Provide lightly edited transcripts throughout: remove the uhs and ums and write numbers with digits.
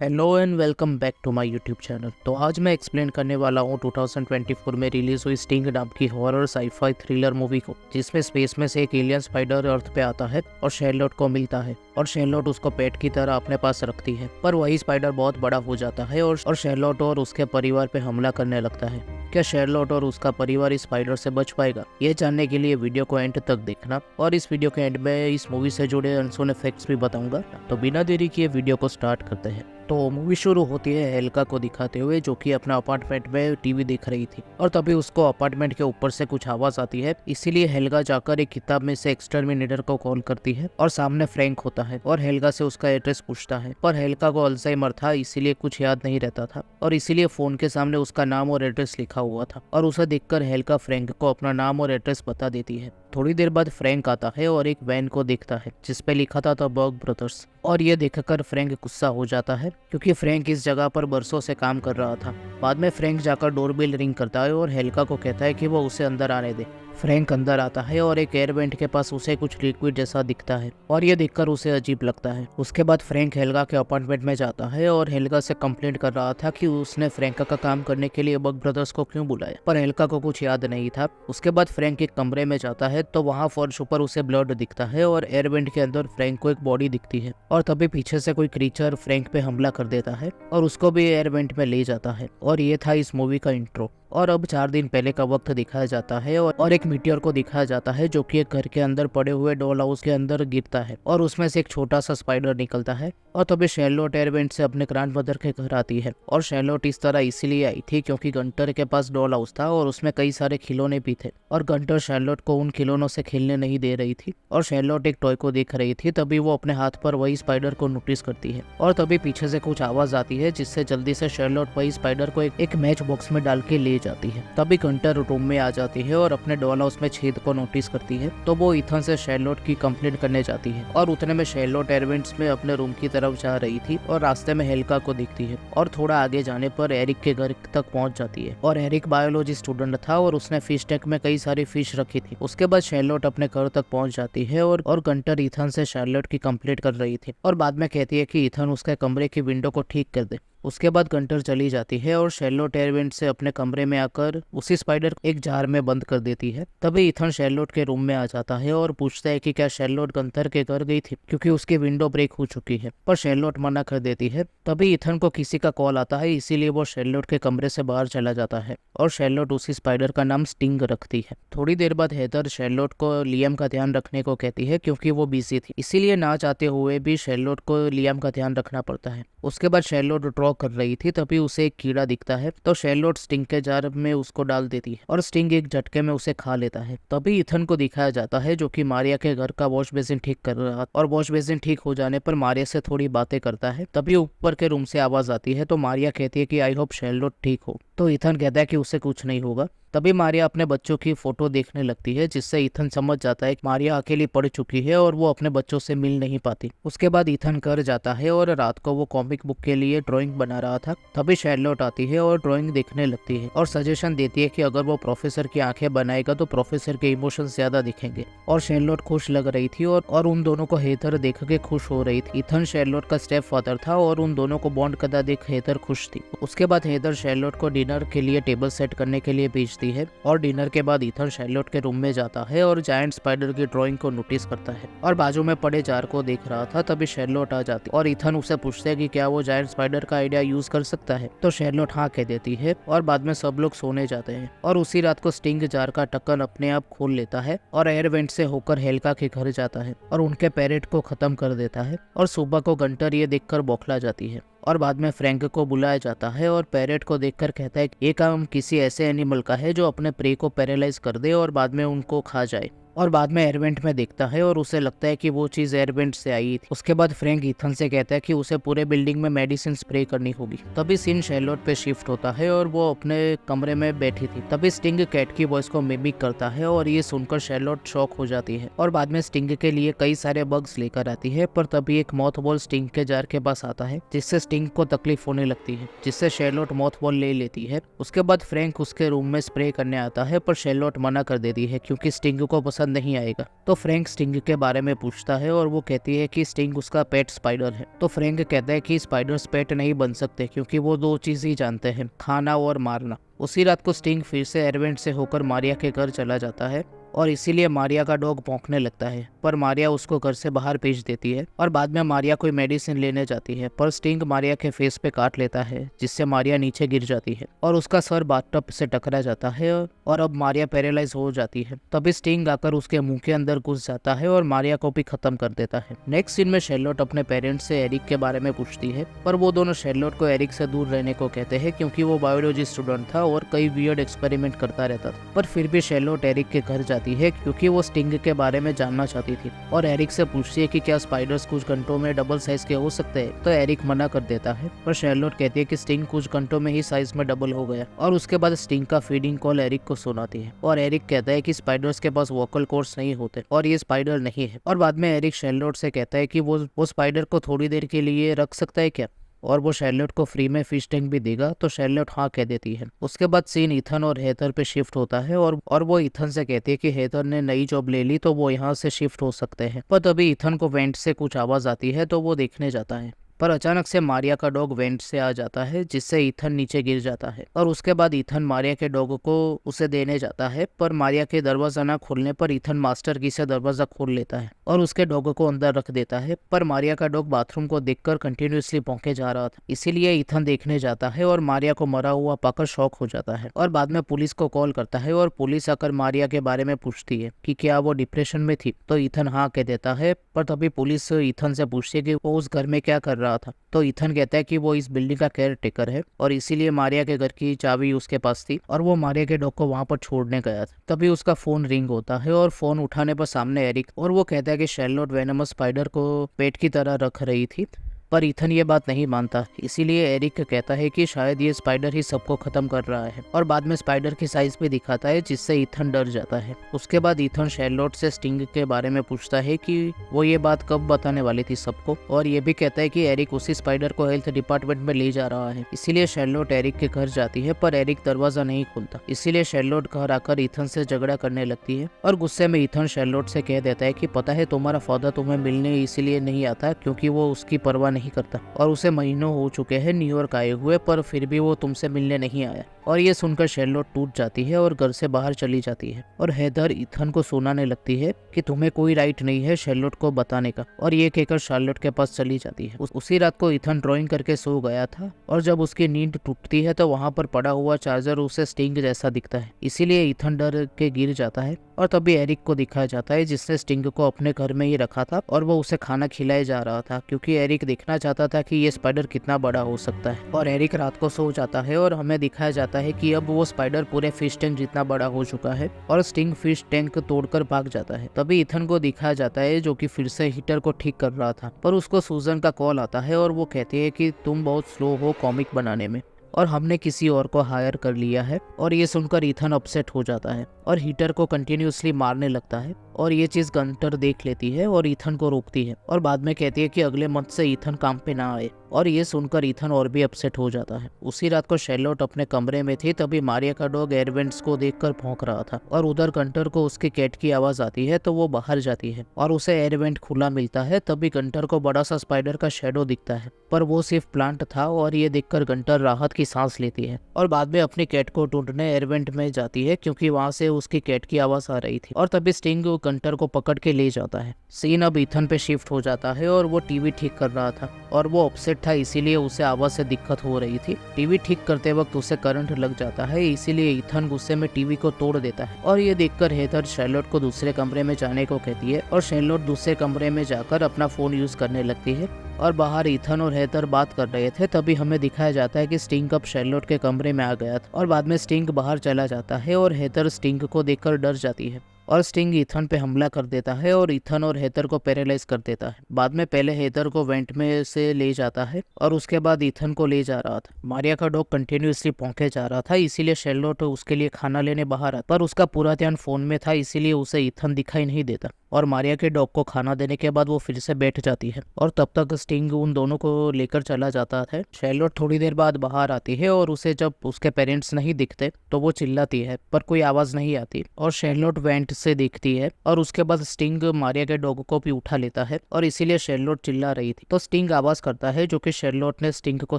Hello and welcome back to my YouTube channel. तो आज मैं एक्सप्लेन करने वाला हूँ 2024 में रिलीज हुई स्टिंग नाम की हॉरर साईफाई थ्रिलर मूवी को, जिसमें स्पेस में से एक एलियन स्पाइडर अर्थ पे आता है और शेरलॉट को मिलता है और शेरलॉट उसको पेट की तरह अपने पास रखती है। पर वही स्पाइडर बहुत बड़ा हो जाता है और शेरलॉट और उसके परिवार पे हमला करने लगता है। क्या शेरलॉट और उसका परिवार इस स्पाइडर से बच पाएगा? ये जानने के लिए वीडियो को एंड तक देखना, और इस वीडियो के एंड में इस मूवी से जुड़े अनसोन फैक्ट्स भी बताऊंगा। तो बिना देरी किए वीडियो को स्टार्ट करते हैं। तो मूवी शुरू होती है हेल्का को दिखाते हुए, जो कि अपना अपार्टमेंट में टीवी देख रही थी और तभी उसको अपार्टमेंट के ऊपर से कुछ आवाज आती है। इसीलिए हेल्गा जाकर एक किताब में से एक्सटर्मिनेटर को कॉल करती है और सामने फ्रैंक होता है और हेल्गा से उसका एड्रेस पूछता है। पर हेल्गा को अल्जाइमर था, इसीलिए कुछ याद नहीं रहता था और इसीलिए फोन के सामने उसका नाम और एड्रेस लिखा हुआ था और उसे देखकर हेल्गा फ्रैंक को अपना नाम और एड्रेस बता देती है। थोड़ी देर बाद फ्रैंक आता है और एक वैन को देखता है जिसपे लिखा था द बर्ग ब्रदर्स, और ये देखकर फ्रैंक गुस्सा हो जाता है क्योंकि फ्रैंक इस जगह पर बरसों से काम कर रहा था। बाद में फ्रैंक जाकर डोरबेल रिंग करता है और हेल्का को कहता है कि वो उसे अंदर आने दे। फ्रैंक अंदर आता है और एक एयर वेंट के पास उसे कुछ लिक्विड जैसा दिखता है और ये देखकर उसे अजीब लगता है। उसके बाद फ्रैंक हेल्गा के अपार्टमेंट में जाता है और हेल्गा से कंप्लेंट कर रहा था कि उसने फ्रैंक का काम करने के लिए बग ब्रदर्स को क्यों बुलाया, पर हेल्गा को कुछ याद नहीं था। उसके बाद फ्रैंक एक कमरे में जाता है तो वहाँ फर्श ऊपर उसे ब्लड दिखता है और एयर वेंट के अंदर फ्रैंक को एक बॉडी दिखती है और तभी पीछे से कोई क्रीचर फ्रैंक पे हमला कर देता है और उसको भी एयर वेंट में ले जाता है। और ये था इस मूवी का इंट्रो। और अब 4 दिन पहले का वक्त दिखाया जाता है और एक मीटियोर को दिखाया जाता है जो कि एक घर के अंदर पड़े हुए डॉल हाउस के अंदर गिरता है और उसमें से एक छोटा सा स्पाइडर निकलता है। और तभी शेरलॉट एयरवेंट से अपने ग्रैंडमदर के घर आती है और शेरलॉट इस तरह इसीलिए आई थी क्योंकि गंटर के पास डॉल हाउस था और उसमें कई सारे खिलौने भी थे और गंटर शेरलॉट को उन खिलौनों से खेलने नहीं दे रही थी और शेरलॉट एक टॉय को देख रही थी। तभी वो अपने हाथ पर वही स्पाइडर को नोटिस करती है और तभी पीछे से कुछ आवाज आती है जिससे जल्दी से शेरलॉट वही स्पाइडर को एक मैच बॉक्स में डाल के ले जाती है। तभी गंटर रूम में आ जाती है और अपने डॉल हाउस में छेद को नोटिस करती है तो वो इथन से शेरलॉट की कंप्लेंट करने जाती है और उतने में शेरलॉट एयरवेंट्स में अपने रूम की तरफ जा रही थी और रास्ते में हेल्का को दिखती है और थोड़ा आगे जाने पर एरिक के घर तक पहुंच जाती है और एरिक बायोलॉजी स्टूडेंट था और उसने फिश टैंक में कई सारी फिश रखी थी। उसके बाद शेरलॉट अपने घर तक पहुंच जाती है और गंटर इथन से शेरलॉट की कंप्लेंट कर रही थी और बाद में कहती है कि इथन उसके कमरे की विंडो को ठीक कर दे। उसके बाद गंटर चली जाती है और शेरलॉट एयरवेंट से अपने कमरे में आकर उसी स्पाइडर को एक जार में बंद कर देती है। तभी इथन शेरलॉट के रूम में आ जाता है और पूछता है कि क्या शेरलॉट गंटर के घर गई थी क्योंकि उसकी विंडो ब्रेक हो चुकी है, पर शेरलॉट मना कर देती है। तभी इथन को किसी का कॉल आता है, इसीलिए वो शेरलॉट के कमरे से बाहर चला जाता है और शेरलॉट उसी स्पाइडर का नाम स्टिंग रखती है। थोड़ी देर बाद हेदर शेरलॉट को लियम का ध्यान रखने को कहती है क्योंकि वो बिजी थी, इसीलिए ना चाहते हुए भी शेरलॉट को लियम का ध्यान रखना पड़ता है। उसके बाद शेरलॉट ड्रॉ कर रही थी तभी उसे एक कीड़ा दिखता है तो शेरलॉट स्टिंग के जार में उसको डाल देती है और स्टिंग एक झटके में उसे खा लेता है। तभी इथन को दिखाया जाता है जो कि मारिया के घर का वॉश बेसिन ठीक कर रहा और वॉश बेसिन ठीक हो जाने पर मारिया से थोड़ी बातें करता है। तभी ऊपर के रूम से आवाज आती है तो मारिया कहती है कि आई होप शेरलॉट ठीक हो, तो इथन कहता है कि उसे कुछ नहीं होगा। तभी मारिया अपने बच्चों की फोटो देखने लगती है जिससे इथन समझ जाता है कि मारिया अकेली पड़ चुकी है और वो अपने बच्चों से मिल नहीं पाती। उसके बाद इथन घर जाता है और रात को वो कॉमिक बुक के लिए ड्राइंग बना रहा था। तभी शेरलॉट आती है और ड्राइंग देखने लगती है और सजेशन देती है कि अगर वो प्रोफेसर की आंखें बनाएगा तो प्रोफेसर के इमोशंस ज्यादा दिखेंगे और शेरलॉट खुश लग रही थी और उन दोनों को हेथर देख के खुश हो रही थी। इथन शेरलॉट का स्टेप फादर था और उन दोनों को बॉन्ड करता देख हेथर खुश थी। उसके बाद हेथर शेरलॉट को डिनर के लिए टेबल सेट करने के लिए भेजती है और डिनर के बाद इथन शेरलॉट के रूम में जाता है और जायंट स्पाइडर की ड्राइंग को नोटिस करता है और बाजू में पड़े जार को देख रहा था। तभी शेरलॉट आ जाती और इथन उसे पूछते है कि क्या वो जायंट स्पाइडर का आइडिया यूज कर सकता है, तो शेरलॉट हाँ कह देती है और बाद में सब लोग सोने जाते हैं। और उसी रात को स्टिंग जार का ढक्कन अपने आप खोल लेता है और एयर वेंट से होकर हेल्का के घर जाता है और उनके पैरेट को खत्म कर देता है और सुबह को गंटर ये देखकर बौखला जाती है और बाद में फ्रैंक को बुलाया जाता है और पैरेट को देखकर कहता है कि ये काम किसी ऐसे एनिमल का है जो अपने प्रे को पैरालाइज कर दे और बाद में उनको खा जाए। और बाद में एयरवेंट में देखता है और उसे लगता है कि वो चीज एयरवेंट से आई थी। उसके बाद फ्रैंक इथन से कहता है कि उसे पूरे बिल्डिंग में मेडिसिन स्प्रे करनी होगी। तभी सीन शेरलॉट पे शिफ्ट होता है और वो अपने कमरे में बैठी थी। तभी स्टिंग कैट की वॉइस को मिमिक करता है और ये सुनकर शेरलॉट शॉक हो जाती है और बाद में स्टिंग के लिए कई सारे बग्स लेकर आती है। पर तभी एक मॉथ बॉल स्टिंग के जार के पास आता है जिससे स्टिंग को तकलीफ होने लगती है, जिससे शेरलॉट मॉथ बॉल ले लेती है। उसके बाद फ्रैंक उसके रूम में स्प्रे करने आता है पर शेरलॉट मना कर देती है क्योंकि स्टिंग को पसंद पसंद नहीं आएगा। तो फ्रैंक स्टिंग के बारे में पूछता है और वो कहती है कि स्टिंग उसका पेट स्पाइडर है। तो फ्रैंक कहता है कि स्पाइडर्स पेट नहीं बन सकते क्योंकि वो दो चीज ही जानते हैं, खाना और मारना। उसी रात को स्टिंग फिर से एरवेंट से होकर मारिया के घर चला जाता है और इसीलिए मारिया का डॉग भौंकने लगता है, पर मारिया उसको घर से बाहर भेज देती है और बाद में मारिया कोई मेडिसिन लेने जाती है, पर स्टिंग मारिया के फेस पे काट लेता है जिससे मारिया नीचे गिर जाती है और उसका सर बाथटब से टकरा जाता है और अब मारिया पैरालाइज हो जाती है। तभी स्टिंग आकर उसके मुंह के अंदर घुस जाता है और मारिया को भी खत्म कर देता है। नेक्स्ट सीन में शर्लोट अपने पेरेंट्स से एरिक के बारे में पूछती है, पर वो दोनों शर्लोट को एरिक से दूर रहने को कहते हैं क्योंकि वो बायोलॉजी स्टूडेंट था और कई वियर्ड एक्सपेरिमेंट करता रहता था। पर फिर भी शर्लोट एरिक के घर जाती है क्योंकि वो स्टिंग के बारे में जानना चाहती थी और एरिक से पूछती है कि क्या स्पाइडर्स कुछ घंटों में डबल साइज के हो सकते हैं। तो एरिक मना कर देता है, पर शर्लोट कहती है कि स्टिंग कुछ घंटों में ही साइज में डबल हो गया और उसके बाद स्टिंग का फीडिंग कॉल एरिक को सुनाती है और एरिक कहता है कि स्पाइडर्स के पास वोकल कॉर्ड्स नहीं होते और ये स्पाइडर नहीं है। और बाद में एरिक शर्लोट से कहता है कि वो स्पाइडर को थोड़ी देर के लिए रख सकता है क्या, और वो शर्लोट को फ्री में फिश टैंक भी देगा। तो शर्लोट हाँ कह देती है। उसके बाद सीन इथन और हेथर पे शिफ्ट होता है और वो इथन से कहती है कि हेथर ने नई जॉब ले ली तो वो यहाँ से शिफ्ट हो सकते हैं। पर तभी इथन को वेंट से कुछ आवाज आती है तो वो देखने जाता है, पर अचानक से मारिया का डॉग वेंट से आ जाता है जिससे इथन नीचे गिर जाता है और उसके बाद इथन मारिया के डॉग को उसे देने जाता है, पर मारिया के दरवाजा न खोलने पर इथन मास्टर की से दरवाजा खोल लेता है और उसके डॉग को अंदर रख देता है। पर मारिया का डॉग बाथरूम को देखकर कंटिन्यूअसली भौंके जा रहा था, इसीलिए इथन देखने जाता है और मारिया को मरा हुआ पाकर शॉक हो जाता है और बाद में पुलिस को कॉल करता है और पुलिस आकर मारिया के बारे में पूछती है कि क्या वो डिप्रेशन में थी। तो इथन हाँ कह देता है, पर तभी पुलिस इथन से पूछती है कि वो उस घर में क्या कर रहा था। तो इथन कहता है कि वो इस बिल्डिंग का केयर टेकर है और इसीलिए मारिया के घर की चाबी उसके पास थी और वो मारिया के डॉग को वहां पर छोड़ने गया था। तभी उसका फोन रिंग होता है और फोन उठाने पर सामने एरिक और वो कहता है कि शर्लोट वेनमस स्पाइडर को पेट की तरह रख रही थी, पर इथन ये बात नहीं मानता। इसीलिए एरिक कहता है कि शायद ये स्पाइडर ही सबको खत्म कर रहा है और बाद में स्पाइडर की साइज भी दिखाता है जिससे इथन डर जाता है। उसके बाद इथन शर्लोट से स्टिंग के बारे में पूछता है कि वो ये बात कब बताने वाली थी सबको, और ये भी कहता है कि एरिक उसी स्पाइडर को हेल्थ डिपार्टमेंट में ले जा रहा है। इसीलिए शर्लोट एरिक के घर जाती है, पर एरिक दरवाजा नहीं खोलता। इसीलिए शर्लोट घर आकर इथन से झगड़ा करने लगती है और गुस्से में इथन शर्लोट से कह देता है कि पता है तुम्हारा फादर तुम्हें मिलने इसीलिए नहीं आता क्योंकि वो उसकी परवाह नहीं करता और उसे महीनों हो चुके हैं न्यूयॉर्क आए हुए, पर फिर भी वो तुमसे मिलने नहीं आया। और ये सुनकर शर्लोट टूट जाती है और घर से बाहर चली जाती है और हेदर इथन को सुनाने लगती है कि तुम्हें कोई राइट नहीं है शर्लोट को बताने का, और ये कहकर शार्लोट के पास चली जाती है। उसी रात को इथन ड्राइंग करके सो गया था और जब उसकी नींद टूटती है तो वहां पर पड़ा हुआ चार्जर उसे स्टिंग जैसा दिखता है, इसीलिए इथन डर के गिर जाता है और तभी एरिक को दिखाया जाता है जिसने स्टिंग को अपने घर में ही रखा था और वो उसे खाना खिलाए जा रहा था क्योंकि एरिक देखना चाहता था कि ये स्पाइडर कितना बड़ा हो सकता है। और एरिक रात को सो जाता है और हमें दिखाया जाता है कि अब वो स्पाइडर पूरे फिश टैंक जितना बड़ा हो चुका है और स्टिंग फिश टैंक तोड़कर भाग जाता है। तभी इथन को दिखाया जाता है जो कि फिर से हीटर को ठीक कर रहा था, पर उसको सूजन का कॉल आता है और वो कहती है कि तुम बहुत स्लो हो कॉमिक बनाने में और हमने किसी और को हायर कर लिया है। और ये सुनकर इथन अपसेट हो जाता है और हीटर को कंटिन्यूअसली मारने लगता है और ये चीज गंटर देख लेती है और इथन को रोकती है और बाद में कहती है कि अगले मंथ से इथन काम पे ना आए, और ये सुनकर इथन और भी अपसेट हो जाता है। उसी रात को शर्लोट अपने कमरे में थी, तभी मारिया का डॉग एयरवेंट्स को देखकर भौंक रहा था और उधर गंटर को उसके कैट की आवाज आती है तो वो बाहर जाती है और उसे एयरवेंट खुला मिलता है। तभी गंटर को बड़ा सा स्पाइडर का शेडो दिखता है, पर वो सिर्फ प्लांट था और ये देखकर गंटर राहत की सांस लेती है और बाद में अपनी कैट को ढूंढने एयरवेंट में जाती है क्योंकि वहां से उसकी कैट की आवाज आ रही थी। और तभी स्टिंग गंटर को पकड़ के ले जाता है। सीन अब इथन पे शिफ्ट हो जाता है और वो टीवी ठीक कर रहा था और वो अपसेट था, इसीलिए उसे आवाज से दिक्कत हो रही थी। टीवी ठीक करते वक्त उसे करंट लग जाता है, इसीलिए इथन गुस्से में टीवी को तोड़ देता है और ये देखकर हेदर शर्लोट को दूसरे कमरे में जाने को कहती है और शर्लोट दूसरे कमरे में जाकर अपना फोन यूज करने लगती है और बाहर इथन और हेदर बात कर रहे थे। तभी हमें दिखाया जाता है कि स्टिंग अब शर्लोट के कमरे में आ गया था और बाद में स्टिंग बाहर चला जाता है और हेदर स्टिंग को देखकर डर जाती है और स्टिंग इथन पे हमला कर देता है और इथन और हेदर को पैरालाइज कर देता है। बाद में पहले हेदर को वेंट में से ले जाता है और उसके बाद इथन को ले जा रहा था। मारिया का डॉग कंटिन्यूअसली भौंके जा रहा था, इसीलिए शर्लोट उसके लिए खाना लेने बाहर आता, पर उसका पूरा ध्यान फोन में था, इसीलिए उसे इथन दिखाई नहीं देता और मारिया के डॉग को खाना देने के बाद वो फिर से बैठ जाती है और तब तक स्टिंग उन दोनों को लेकर चला जाता है। शैरलोट थोड़ी देर बाद बाहर आती है और उसे जब उसके पेरेंट्स नहीं दिखते तो वो चिल्लाती है पर कोई आवाज नहीं आती और शैरलोट वेंट से देखती है और उसके बाद स्टिंग मारिया के डॉग को भी उठा लेता है और इसीलिए शैरलोट चिल्ला रही थी। तो स्टिंग आवाज करता है जो कि शैरलोट ने स्टिंग को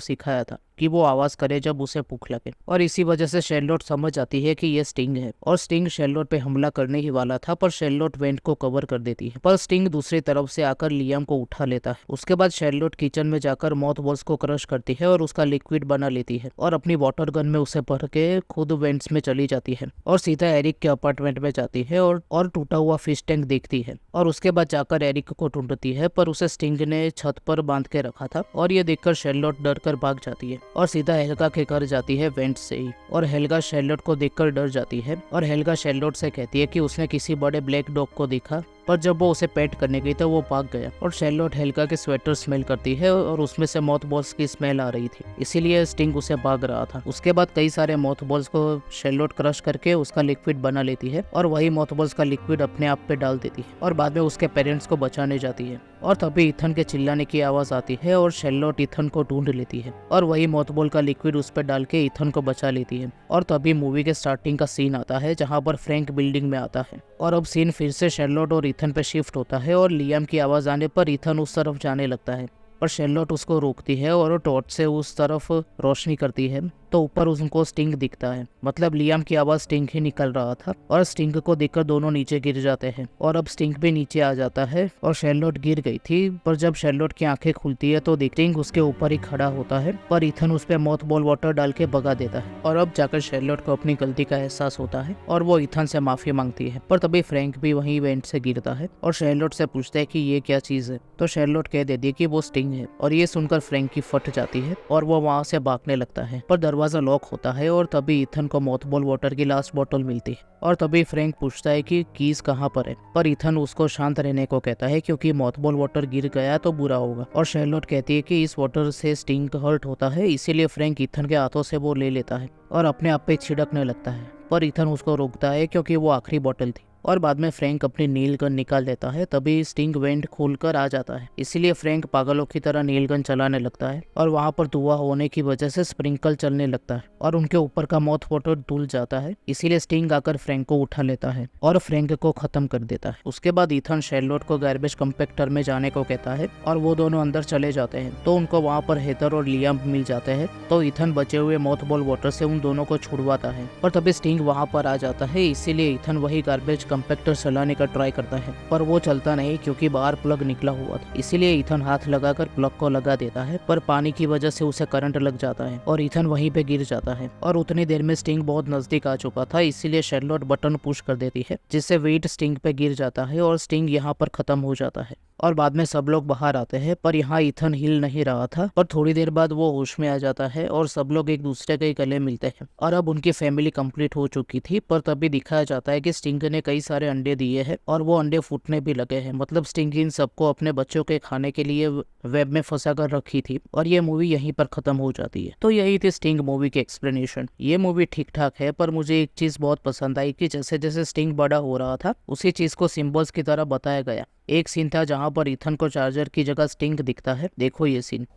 सिखाया था कि वो आवाज करे जब उसे भूख लगे और इसी वजह से शैरलोट समझ जाती है कि ये स्टिंग है और स्टिंग शैरलोट पे हमला करने ही वाला था पर शैरलोट वेंट को कवर कर देती है। पर स्टिंग दूसरी तरफ से आकर लियाम को उठा लेता है। उसके बाद शैरलोट किचन में जाकर मॉथ बॉल्स को क्रश करती है और उसका लिक्विड बना लेती है और अपनी वाटर गन में उसे भर के खुद वेंट्स में चली जाती है और सीधा एरिक के अपार्टमेंट में जाती है और टूटा हुआ फिश टैंक देखती है और उसके बाद जाकर एरिक को ढूंढती है पर उसे स्टिंग ने छत पर बांध के रखा था और ये देखकर शैरलोट डर कर भाग जाती है और सीधा हेल्गा के घर जाती है वेंट से ही। और हेल्गा शैरलोट को देखकर डर जाती है और हेल्गा शैरलोट से कहती है कि उसने किसी बड़े ब्लैक डॉग को देखा पर जब वो उसे पेट करने गई तो वो भाग गया। और शैरलोट हेल्गा के स्वेटर स्मेल करती है और उसमें से मॉथ बॉल्स की स्मेल आ रही थी, इसीलिए स्टिंग उसे भाग रहा था। उसके बाद कई सारे मॉथ बॉल्स को शैरलोट क्रश करके उसका लिक्विड बना लेती है और वही मॉथ बॉल्स का लिक्विड अपने आप पे डाल देती है और बाद में उसके पेरेंट्स को बचाने जाती है। और तभी इथन के चिल्लाने की आवाज आती है और शैरलोट इथन को ढूंढ लेती है और वही मॉथ बॉल का लिक्विड उस पर डाल के इथन को बचा लेती है। और तभी मूवी के स्टार्टिंग का सीन आता है जहाँ पर फ्रैंक बिल्डिंग में आता है और अब सीन फिर से शैरलोट और इथन पे शिफ्ट होता है और लियाम की आवाज आने पर इथन उस तरफ जाने लगता है पर शैरलोट उसको रोकती है और टॉर्च से उस तरफ रोशनी करती है तो ऊपर उनको स्टिंग दिखता है। मतलब लियाम की आवाज स्टिंग ही निकल रहा था और स्टिंग को देखकर दोनों नीचे गिर जाते हैं और अब स्टिंग भी नीचे आ जाता है और शैरलोट गिर गई थी पर जब शैरलोट की आंखें खुलती है तो स्टिंग उसके ऊपर ही खड़ा होता है पर इथन उस पे मॉथ बॉल वाटर डाल के भगा देता है और अब जाकर शैरलोट को अपनी गलती का एहसास होता है और वो इथन से माफी मांगती है। पर तभी फ्रैंक भी वहीं वेंट से गिरता है और शैरलोट से पूछता है कि ये क्या चीज है तो शैरलोट कह देती है कि वो स्टिंग है और ये सुनकर फ्रैंक की फट जाती है और वो वहां से भागने लगता है पर दरवाजा लॉक होता है और तभी इथन को मॉथ बॉल वाटर की लास्ट बोतल मिलती है और तभी फ्रैंक पूछता है कि कीज कहाँ पर है पर इथन उसको शांत रहने को कहता है क्योंकि मॉथ बॉल वाटर गिर गया तो बुरा होगा और शैरलोट कहती है कि इस वाटर से स्टिंग हर्ट होता है इसीलिए फ्रैंक इथन के हाथों से वो ले लेता है और अपने आप पे छिड़कने लगता है पर इथन उसको रोकता है क्योंकि वो आखिरी बोतल थी और बाद में फ्रैंक अपनी नील गन निकाल देता है। तभी स्टिंग वेंट खोलकर आ जाता है इसीलिए फ्रैंक पागलों की तरह नील गन चलाने लगता है और वहां पर धुआं होने की वजह से स्प्रिंकल चलने लगता है और उनके ऊपर का मॉथ वाटर धुल जाता है इसीलिए स्टिंग आकर फ्रैंक को उठा लेता है और फ्रैंक को खत्म कर देता है। उसके बाद इथन शैरलोट को गार्बेज कंपैक्टर में जाने को कहता है और वो दोनों अंदर चले जाते हैं तो उनको वहाँ पर हेदर और लियाम मिल जाते हैं तो इथन बचे हुए मॉथ बॉल वाटर से उन दोनों को छुड़वाता है और तभी स्टिंग वहाँ पर आ जाता है इसीलिए इथन वही गार्बेज कंपैक्टर चलाने का ट्राई करता है पर वो चलता नहीं क्योंकि बाहर प्लग निकला हुआ था इसीलिए इथन हाथ लगाकर प्लग को लगा देता है पर पानी की वजह से उसे करंट लग जाता है और इथन वहीं पे गिर जाता है और उतनी देर में स्टिंग बहुत नजदीक आ चुका था इसीलिए शैरलोट बटन पुश कर देती है जिससे वेट स्टिंग पे गिर जाता है और स्टिंग यहाँ पर खत्म हो जाता है और बाद में सब लोग बाहर आते हैं पर यहाँ इथन हिल नहीं रहा था पर थोड़ी देर बाद वो होश में आ जाता है और सब लोग एक दूसरे के गले मिलते हैं और अब उनकी फैमिली कंप्लीट हो चुकी थी। पर तभी दिखाया जाता है कि स्टिंग ने कई सारे अंडे दिए हैं और वो अंडे फूटने भी लगे हैं। मतलब स्टिंग इन सबको अपने बच्चों के खाने के लिए वेब में फंसा कर रखी थी और ये मूवी यहीं पर खत्म हो जाती है। तो यही थी स्टिंग मूवी की एक्सप्लेनेशन। ये मूवी ठीक ठाक है पर मुझे एक चीज बहुत पसंद आई कि जैसे जैसे स्टिंग बड़ा हो रहा था उसी चीज को सिंबल्स की तरह बताया गया। एक सीन था जहां पर इथन को चार्जर की जगह स्टिंग दिखता है, देखो ये सीन।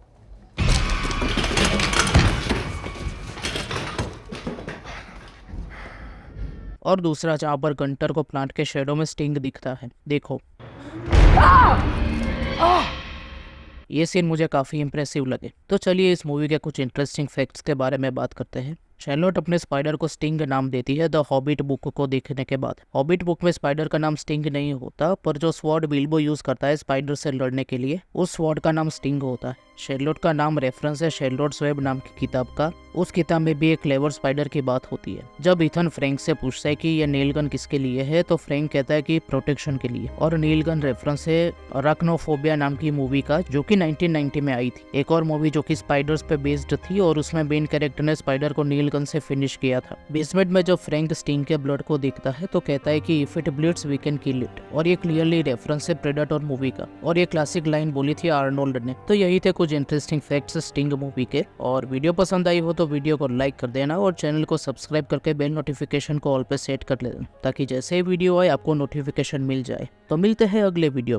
और दूसरा जहां पर गंटर को प्लांट के शेडो में स्टिंग दिखता है, देखो। ये सीन मुझे काफी इंप्रेसिव लगे। तो चलिए इस मूवी के कुछ इंटरेस्टिंग फैक्ट्स के बारे में बात करते हैं। शैरलोट अपने स्पाइडर को स्टिंग नाम देती है द हॉबिट बुक को देखने के बाद। हॉबिट बुक में स्पाइडर का नाम स्टिंग नहीं होता पर जो स्वॉर्ड बिल्बो यूज करता है स्पाइडर से लड़ने के लिए उस स्वॉर्ड का नाम स्टिंग होता है। शैरलोट का नाम रेफरेंस है शैरलोट्स वेब नाम की किताब का। उस किताब में भी एक क्लेवर स्पाइडर की बात होती है। जब इथन फ्रैंक से पूछता है कि ये नील गन किसके लिए है तो फ्रैंक कहता है कि प्रोटेक्शन के लिए। और नील गन रेफरेंस है अराक्नोफोबिया नाम की मूवी का जो कि 1990 में आई थी। एक और मूवी जो कि स्पाइडर्स पे बेस्ड थी और उसमें मेन कैरेक्टर ने स्पाइडर को नील गन से फिनिश किया था। बेसमेंट में जब फ्रैंक स्टिंग के ब्लड को देखता है तो कहता है कि if it bleeds we can kill it. और ये क्लियरली रेफरेंस है प्रेडेटर मूवी का और ये क्लासिक लाइन बोली थी आर्नोल्ड ने। तो यही थे कुछ कुछ इंटरेस्टिंग फैक्ट्स स्टिंग मूवी के। और वीडियो पसंद आई हो तो वीडियो को लाइक कर देना और चैनल को सब्सक्राइब करके बेल नोटिफिकेशन को ऑल पे सेट कर लेना, ताकि जैसे ही वीडियो आए आपको नोटिफिकेशन मिल जाए। तो मिलते हैं अगले वीडियो में।